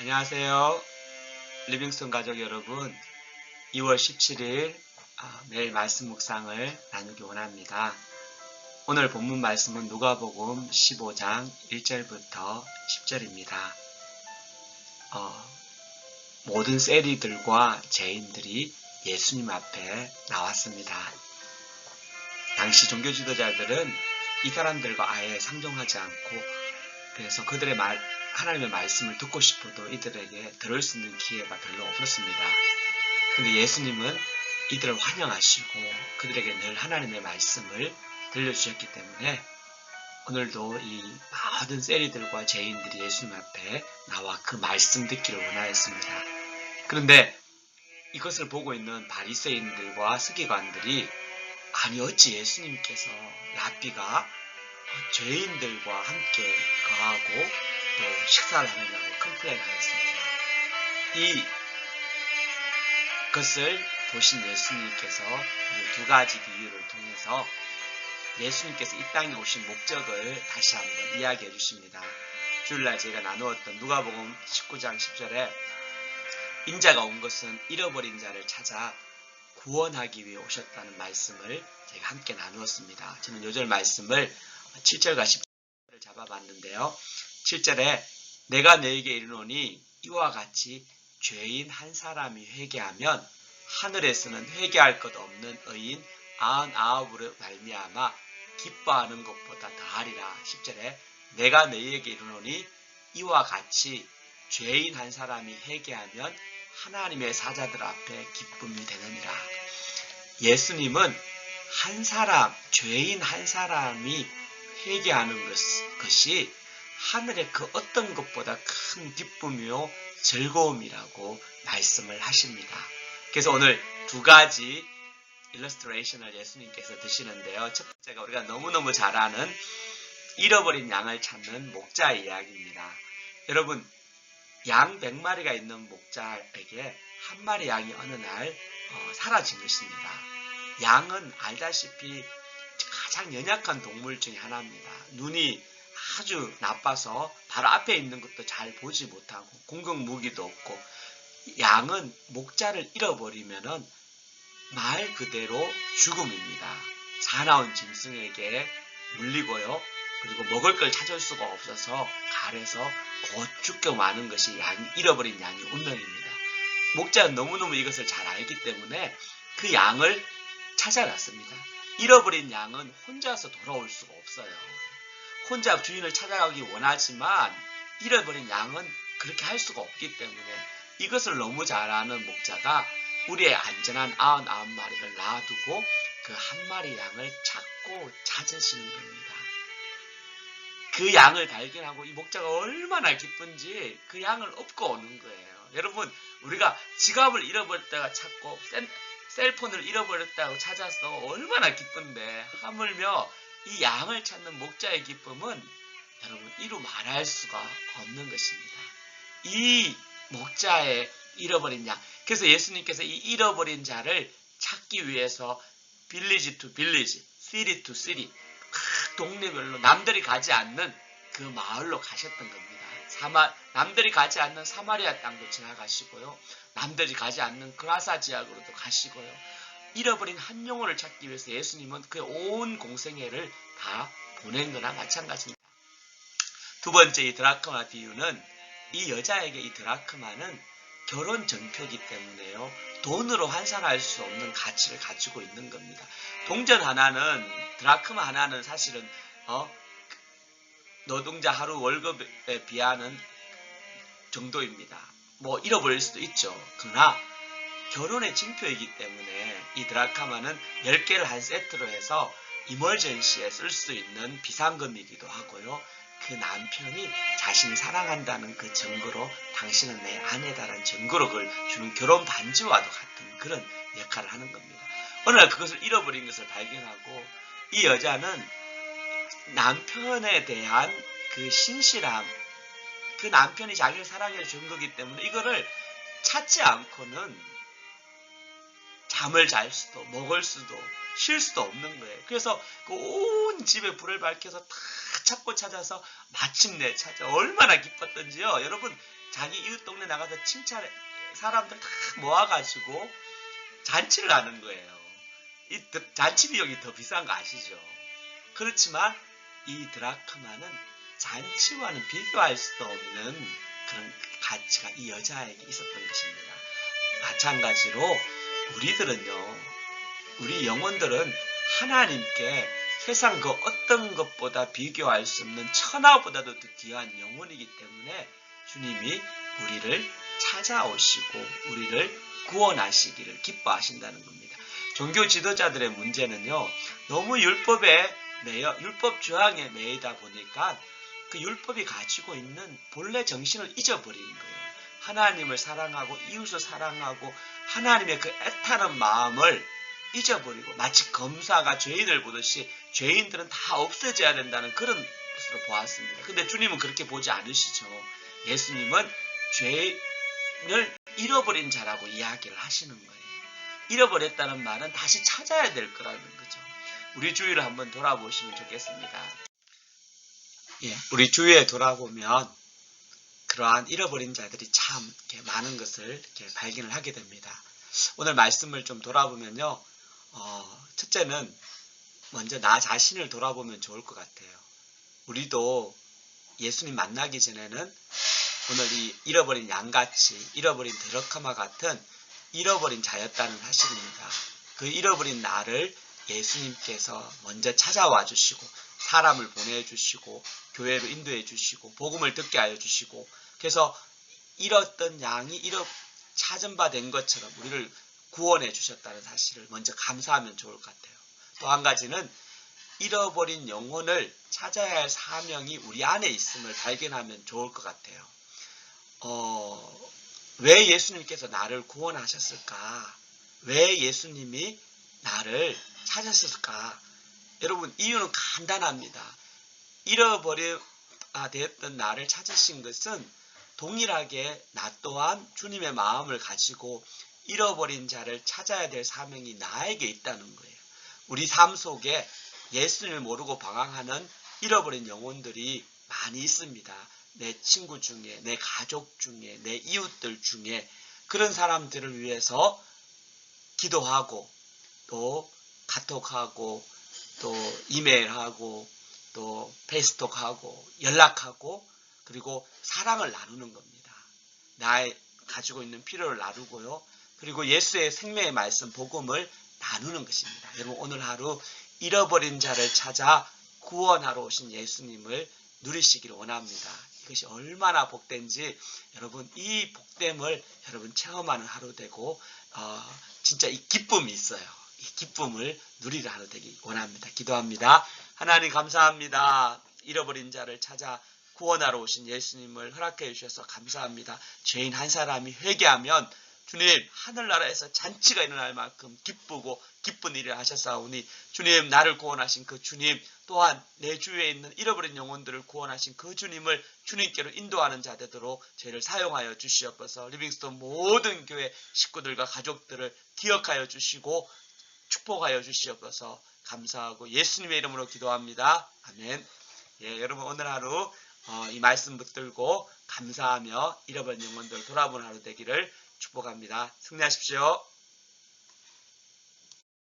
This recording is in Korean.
안녕하세요. 리빙스톤 가족 여러분, 2월 17일 매일 말씀 묵상을 나누기 원합니다. 오늘 본문 말씀은 누가복음 15장 1절부터 10절입니다. 모든 세리들과 죄인들이 예수님 앞에 나왔습니다. 당시 종교 지도자들은 이 사람들과 아예 상종하지 않고, 그래서 그들의 하나님의 말씀을 듣고 싶어도 이들에게 들을 수 있는 기회가 별로 없었습니다. 근데 예수님은 이들을 환영하시고 그들에게 늘 하나님의 말씀을 들려주셨기 때문에 오늘도 이 모든 세리들과 죄인들이 예수님 앞에 나와 그 말씀 듣기를 원하였습니다. 그런데 이것을 보고 있는 바리새인들과 서기관들이 아니 어찌 예수님께서 랍비가 죄인들과 함께 거하고 또 식사를 하느냐고 컴플레인하였습니다. 이것을 보신 예수님께서 두 가지 비유를 통해서 예수님께서 이 땅에 오신 목적을 다시 한번 이야기해 주십니다. 주일날 제가 나누었던 누가복음 19장 10절에 인자가 온 것은 잃어버린 자를 찾아 구원하기 위해 오셨다는 말씀을 제가 함께 나누었습니다. 저는 요절 말씀을 7절과 10절을 잡아봤는데요. 7절에 내가 너에게 이르노니 이와 같이 죄인 한 사람이 회개하면 하늘에서는 회개할 것 없는 의인 99으로 말미암아 기뻐하는 것보다 더하리라. 10절에 내가 너희에게 이르노니 이와 같이 죄인 한 사람이 회개하면 하나님의 사자들 앞에 기쁨이 되느니라. 예수님은 한 사람, 죄인 한 사람이 회개하는 것이 하늘의 그 어떤 것보다 큰 기쁨이요 즐거움이라고 말씀을 하십니다. 그래서 오늘 두 가지 일러스트레이션을 예수님께서 드시는데요. 첫 번째가 우리가 너무너무 잘 아는 잃어버린 양을 찾는 목자의 이야기입니다. 여러분, 양 100마리가 있는 목자에게 한 마리 양이 어느 날 사라진 것입니다. 양은 알다시피 가장 연약한 동물 중에 하나입니다. 눈이 아주 나빠서 바로 앞에 있는 것도 잘 보지 못하고 공격 무기도 없고, 양은 목자를 잃어버리면은 말 그대로 죽음입니다. 사나운 짐승에게 물리고요. 그리고 먹을 걸 찾을 수가 없어서 갈에서 곧 죽게 마는 것이 잃어버린 양의 운명입니다. 목자는 너무너무 이것을 잘 알기 때문에 그 양을 찾아갔습니다. 잃어버린 양은 혼자서 돌아올 수가 없어요. 혼자 주인을 찾아가기 원하지만 잃어버린 양은 그렇게 할 수가 없기 때문에 이것을 너무 잘 아는 목자가 우리의 안전한 99마리를 놔두고 그 한 마리 양을 찾으시는 겁니다. 그 양을 발견하고 이 목자가 얼마나 기쁜지 그 양을 업고 오는 거예요. 여러분, 우리가 지갑을 잃어버렸다가 찾고 셀폰을 잃어버렸다고 찾아서 얼마나 기쁜데, 하물며 이 양을 찾는 목자의 기쁨은 여러분 이루 말할 수가 없는 것입니다. 이 목자의 잃어버린 양. 그래서 예수님께서 이 잃어버린 자를 찾기 위해서 빌리지 투 빌리지, 시리 투 시리, 각 동네별로 남들이 가지 않는 그 마을로 가셨던 겁니다. 남들이 가지 않는 사마리아 땅도 지나가시고요. 남들이 가지 않는 그라사 지역으로도 가시고요. 잃어버린 한 영혼을 찾기 위해서 예수님은 그의 온 공생애를 다 보낸 거나 마찬가지입니다. 두 번째, 이 드라크마 비유는 이 여자에게 이 드라크마는 결혼 전표이기 때문에요. 돈으로 환산할 수 없는 가치를 가지고 있는 겁니다. 동전 하나는, 드라크마 하나는 사실은 노동자 하루 월급에 비하는 정도입니다. 뭐 잃어버릴 수도 있죠. 그러나 결혼의 징표이기 때문에 이 드라크마는 10개를 한 세트로 해서 이머전시에 쓸 수 있는 비상금이기도 하고요. 그 남편이 자신을 사랑한다는 그 증거로 당신은 내 아내다라는 증거로 그걸 주는 결혼 반지와도 같은 그런 역할을 하는 겁니다. 어느 날 그것을 잃어버린 것을 발견하고 이 여자는 남편에 대한 그 신실함, 그 남편이 자기를 사랑해 준 거기 때문에 이거를 찾지 않고는 잠을 잘 수도 먹을 수도 쉴 수도 없는 거예요. 그래서 그 온 집에 불을 밝혀서 다 찾고 찾아서 마침내 찾아 얼마나 기뻤던지요. 여러분 자기 이웃 동네 나가서 칭찬해 사람들 다 모아가지고 잔치를 하는 거예요. 이 잔치 비용이 더 비싼 거 아시죠? 그렇지만 이 드라크마는 잔치와는 비교할 수 없는 그런 가치가 이 여자에게 있었던 것입니다. 마찬가지로 우리 영혼들은 하나님께 세상 그 어떤 것보다 비교할 수 없는 천하보다도 더 귀한 영혼이기 때문에 주님이 우리를 찾아오시고 우리를 구원하시기를 기뻐하신다는 겁니다. 종교 지도자들의 문제는요, 너무 율법 조항에 매이다 보니까 그 율법이 가지고 있는 본래 정신을 잊어버리는 거예요. 하나님을 사랑하고 이웃을 사랑하고 하나님의 그 애타는 마음을 잊어버리고 마치 검사가 죄인을 보듯이 죄인들은 다 없어져야 된다는 그런 것으로 보았습니다. 근데 주님은 그렇게 보지 않으시죠. 예수님은 죄인을 잃어버린 자라고 이야기를 하시는 거예요. 잃어버렸다는 말은 다시 찾아야 될 거라는 거죠. 우리 주위를 한번 돌아보시면 좋겠습니다. 우리 주위에 돌아보면 그러한 잃어버린 자들이 참 많은 것을 이렇게 발견을 하게 됩니다. 오늘 말씀을 좀 돌아보면요. 첫째는 먼저 나 자신을 돌아보면 좋을 것 같아요. 우리도 예수님 만나기 전에는 오늘 이 잃어버린 양같이 잃어버린 드라크마 같은 잃어버린 자였다는 사실입니다. 그 잃어버린 나를 예수님께서 먼저 찾아와 주시고 사람을 보내주시고 교회로 인도해 주시고 복음을 듣게 하여 주시고 그래서 잃었던 양이 찾은 바 된 것처럼 우리를 구원해 주셨다는 사실을 먼저 감사하면 좋을 것 같아요. 또 한 가지는 잃어버린 영혼을 찾아야 할 사명이 우리 안에 있음을 발견하면 좋을 것 같아요. 왜 예수님께서 나를 구원하셨을까? 왜 예수님이 나를 찾았을까? 여러분, 이유는 간단합니다. 되었던 나를 찾으신 것은 동일하게 나 또한 주님의 마음을 가지고 잃어버린 자를 찾아야 될 사명이 나에게 있다는 거예요. 우리 삶 속에 예수님을 모르고 방황하는 잃어버린 영혼들이 많이 있습니다. 내 친구 중에, 내 가족 중에, 내 이웃들 중에 그런 사람들을 위해서 기도하고 또 카톡하고 또 이메일하고 또 페이스톡하고 연락하고 그리고 사랑을 나누는 겁니다. 나의 가지고 있는 필요를 나누고요. 그리고 예수의 생명의 말씀 복음을 나누는 것입니다. 여러분 오늘 하루 잃어버린 자를 찾아 구원하러 오신 예수님을 누리시기를 원합니다. 이것이 얼마나 복된지 여러분 이 복됨을 여러분 체험하는 하루 되고 진짜 이 기쁨이 있어요. 이 기쁨을 누리는 하루 되기 원합니다. 기도합니다. 하나님 감사합니다. 잃어버린 자를 찾아 구원하러 오신 예수님을 허락해 주셔서 감사합니다. 죄인 한 사람이 회개하면 주님 하늘나라에서 잔치가 일어날 만큼 기쁘고 기쁜 일을 하셨사오니 주님 나를 구원하신 그 주님 또한 내 주위에 있는 잃어버린 영혼들을 구원하신 그 주님을 주님께로 인도하는 자 되도록 저희를 사용하여 주시옵소서. 리빙스톤 모든 교회 식구들과 가족들을 기억하여 주시고 축복하여 주시옵소서. 감사하고 예수님의 이름으로 기도합니다. 아멘. 여러분 오늘 하루 이 말씀 붙들고 감사하며 잃어버린 영혼들 돌아보는 하루 되기를 축복합니다. 승리하십시오.